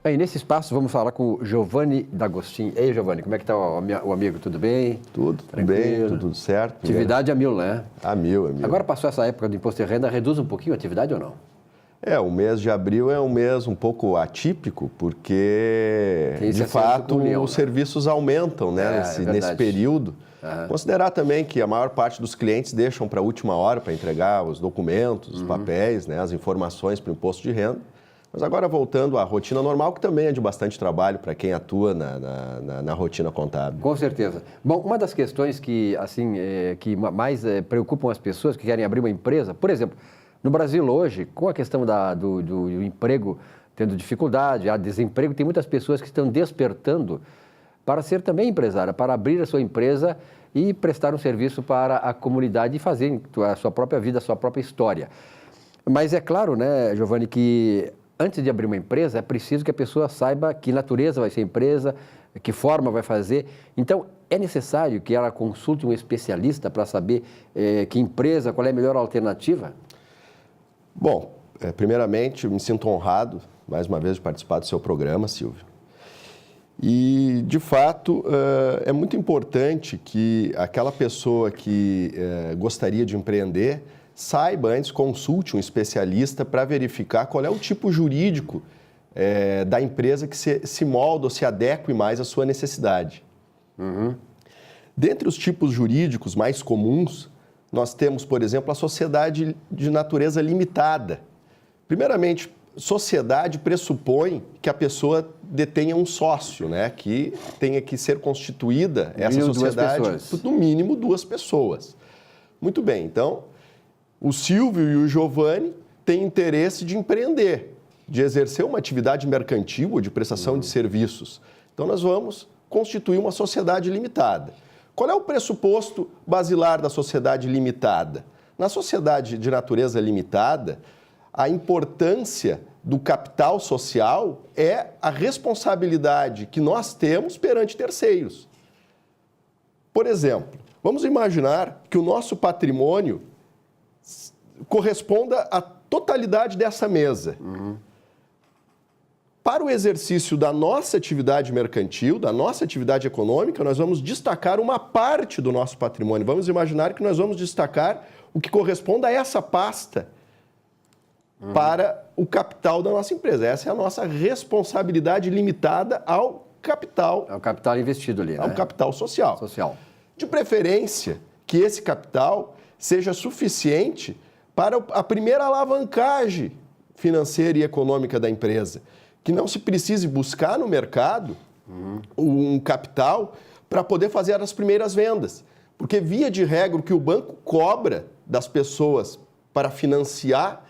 Aí, nesse espaço, vamos falar com o Giovanni D'Agostin. Ei, Giovanni, como é que está o amigo? Tudo bem? Tudo bem, tudo certo. Atividade a mil, né? A mil. Agora passou essa época do imposto de renda, reduz um pouquinho a atividade ou não? O mês de abril é um mês um pouco atípico, porque, de fato, os serviços aumentam, né, nesse período. Considerar também que a maior parte dos clientes deixam para a última hora para entregar os documentos, os papéis, né, as informações para o imposto de renda. Mas agora voltando à rotina normal, que também é de bastante trabalho para quem atua na rotina contábil. Com certeza. Bom, uma das questões que, que mais preocupam as pessoas que querem abrir uma empresa, por exemplo, no Brasil hoje, com a questão do emprego tendo dificuldade, há desemprego, tem muitas pessoas que estão despertando para ser também empresária, para abrir a sua empresa e prestar um serviço para a comunidade e fazer a sua própria vida, a sua própria história. Mas é claro, né, Giovanni, que antes de abrir uma empresa, é preciso que a pessoa saiba que natureza vai ser a empresa, que forma vai fazer. Então, é necessário que ela consulte um especialista para saber que empresa, qual é a melhor alternativa? Bom, primeiramente, eu me sinto honrado, mais uma vez, de participar do seu programa, Silvio. E, de fato, é muito importante que aquela pessoa que gostaria de empreender saiba antes, consulte um especialista para verificar qual é o tipo jurídico da empresa que se molda ou se adeque mais à sua necessidade. Dentre os tipos jurídicos mais comuns, nós temos, por exemplo, a sociedade de natureza limitada. Primeiramente, sociedade pressupõe que a pessoa detenha um sócio, né? Que tenha que ser constituída essa sociedade, no mínimo 2 pessoas. Muito bem, então, o Silvio e o Giovanni têm interesse de empreender, de exercer uma atividade mercantil ou de prestação de serviços. Então, nós vamos constituir uma sociedade limitada. Qual é o pressuposto basilar da sociedade limitada? Na sociedade de natureza limitada, a importância do capital social é a responsabilidade que nós temos perante terceiros. Por exemplo, vamos imaginar que o nosso patrimônio corresponda à totalidade dessa mesa. Para o exercício da nossa atividade mercantil, da nossa atividade econômica, nós vamos destacar uma parte do nosso patrimônio. Vamos imaginar que nós vamos destacar o que corresponde a essa pasta para o capital da nossa empresa. Essa é a nossa responsabilidade limitada ao capital. É o capital investido ali, né? Ao capital social. De preferência, que esse capital seja suficiente para a primeira alavancagem financeira e econômica da empresa. Que não se precise buscar no mercado um capital para poder fazer as primeiras vendas. Porque, via de regra, o que o banco cobra das pessoas para financiar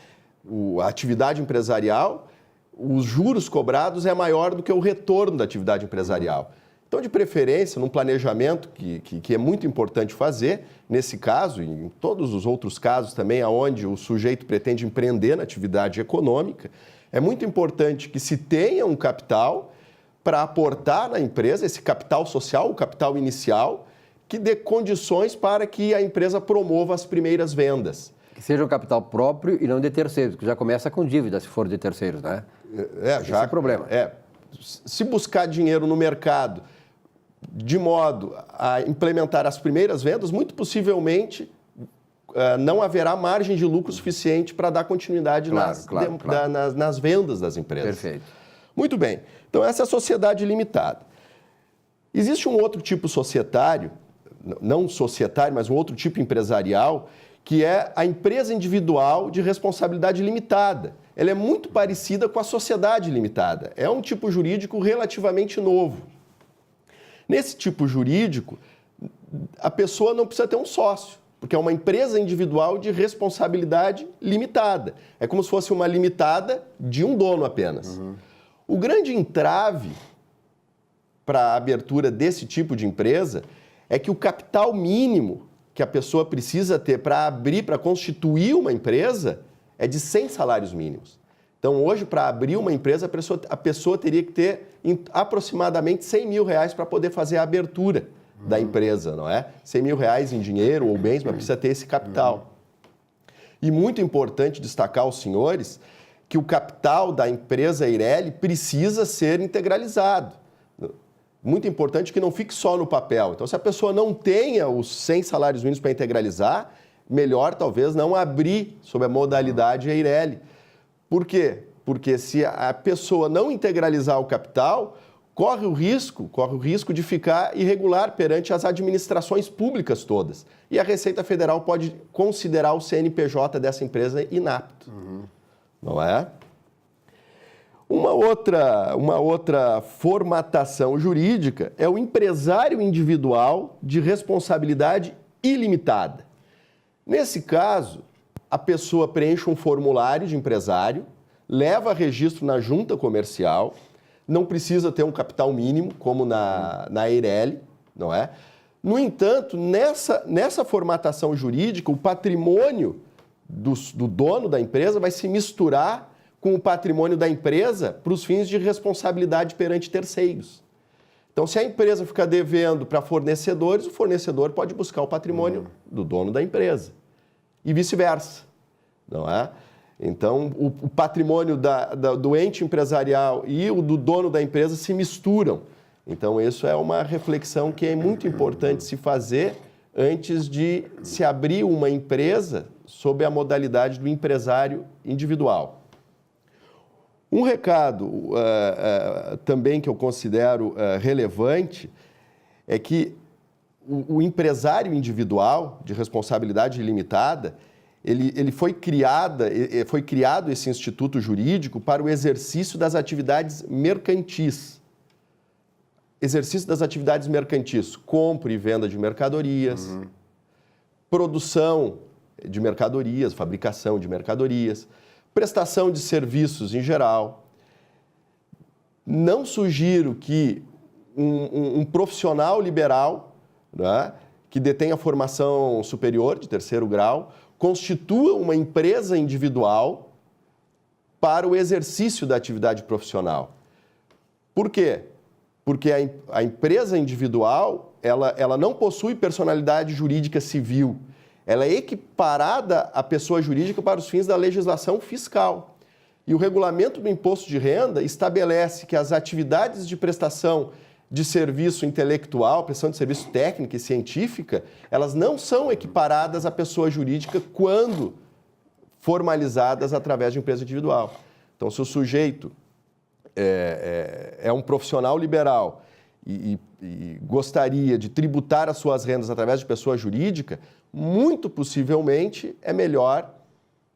a atividade empresarial, os juros cobrados é maior do que o retorno da atividade empresarial. Então, de preferência, num planejamento que é muito importante fazer, nesse caso e em todos os outros casos também, onde o sujeito pretende empreender na atividade econômica, é muito importante que se tenha um capital para aportar na empresa, esse capital social, o capital inicial, que dê condições para que a empresa promova as primeiras vendas. Que seja um capital próprio e não de terceiros, que já começa com dívida, se for de terceiros, né? Já é problema. Se buscar dinheiro no mercado de modo a implementar as primeiras vendas, muito possivelmente não haverá margem de lucro suficiente para dar continuidade nas vendas das empresas. Perfeito. Muito bem. Então, essa é a sociedade limitada. Existe um outro tipo societário, não societário, mas um outro tipo empresarial, que é a empresa individual de responsabilidade limitada. Ela é muito parecida com a sociedade limitada. É um tipo jurídico relativamente novo. Nesse tipo jurídico, a pessoa não precisa ter um sócio, porque é uma empresa individual de responsabilidade limitada. É como se fosse uma limitada de um dono apenas. O grande entrave para a abertura desse tipo de empresa é que o capital mínimo que a pessoa precisa ter para abrir, para constituir uma empresa, é de 100 salários mínimos. Então, hoje, para abrir uma empresa, a pessoa teria que ter aproximadamente R$100 mil para poder fazer a abertura da empresa, não é? R$100 mil em dinheiro ou bens, mas precisa ter esse capital. E muito importante destacar aos senhores que o capital da empresa Eireli precisa ser integralizado. Muito importante que não fique só no papel. Então, se a pessoa não tenha os 100 salários mínimos para integralizar, melhor talvez não abrir sob a modalidade Eireli. Por quê? Porque se a pessoa não integralizar o capital, corre o risco de ficar irregular perante as administrações públicas todas. E a Receita Federal pode considerar o CNPJ dessa empresa inapto. Não é? Uma outra formatação jurídica é o empresário individual de responsabilidade ilimitada. Nesse caso, a pessoa preenche um formulário de empresário, leva registro na junta comercial, não precisa ter um capital mínimo, como na Eireli, não é? No entanto, nessa formatação jurídica, o patrimônio do dono da empresa vai se misturar com o patrimônio da empresa para os fins de responsabilidade perante terceiros. Então, se a empresa ficar devendo para fornecedores, o fornecedor pode buscar o patrimônio do dono da empresa e vice-versa, não é? Então, o patrimônio do ente empresarial e o do dono da empresa se misturam. Então, isso é uma reflexão que é muito importante se fazer antes de se abrir uma empresa sob a modalidade do empresário individual. Um recado também que eu considero relevante é que o empresário individual de responsabilidade ilimitada, ele foi criado esse instituto jurídico para o exercício das atividades mercantis. Exercício das atividades mercantis, compra e venda de mercadorias, produção de mercadorias, fabricação de mercadorias, prestação de serviços em geral. Não sugiro que um profissional liberal, né, que detém a formação superior de 3º grau, constitua uma empresa individual para o exercício da atividade profissional. Por quê? Porque a empresa individual, ela não possui personalidade jurídica civil. Ela é equiparada à pessoa jurídica para os fins da legislação fiscal. E o regulamento do imposto de renda estabelece que as atividades de prestação de serviço intelectual, prestação de serviço técnica e científica, elas não são equiparadas à pessoa jurídica quando formalizadas através de empresa individual. Então, se o sujeito é um profissional liberal e gostaria de tributar as suas rendas através de pessoa jurídica, muito possivelmente é melhor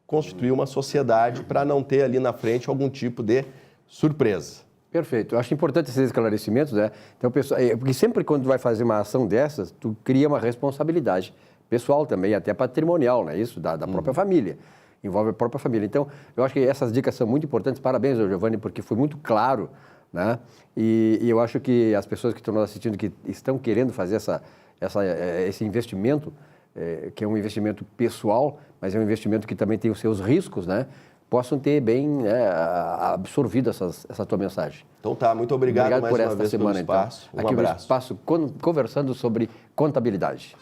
constituir uma sociedade para não ter ali na frente algum tipo de surpresa. Perfeito. Eu acho importante esses esclarecimentos, né? Então, porque sempre quando tu vai fazer uma ação dessas, tu cria uma responsabilidade pessoal também, até patrimonial, né? Isso, da própria família. Envolve a própria família. Então, eu acho que essas dicas são muito importantes. Parabéns, Giovanni, porque foi muito claro, né? E eu acho que as pessoas que estão nos assistindo, que estão querendo fazer esse investimento, que é um investimento pessoal, mas é um investimento que também tem os seus riscos, né? Possam ter bem absorvido essa tua mensagem. Então tá, muito obrigado mais por uma esta vez semana, pelo espaço. Então. Aqui abraço. No espaço conversando sobre contabilidade.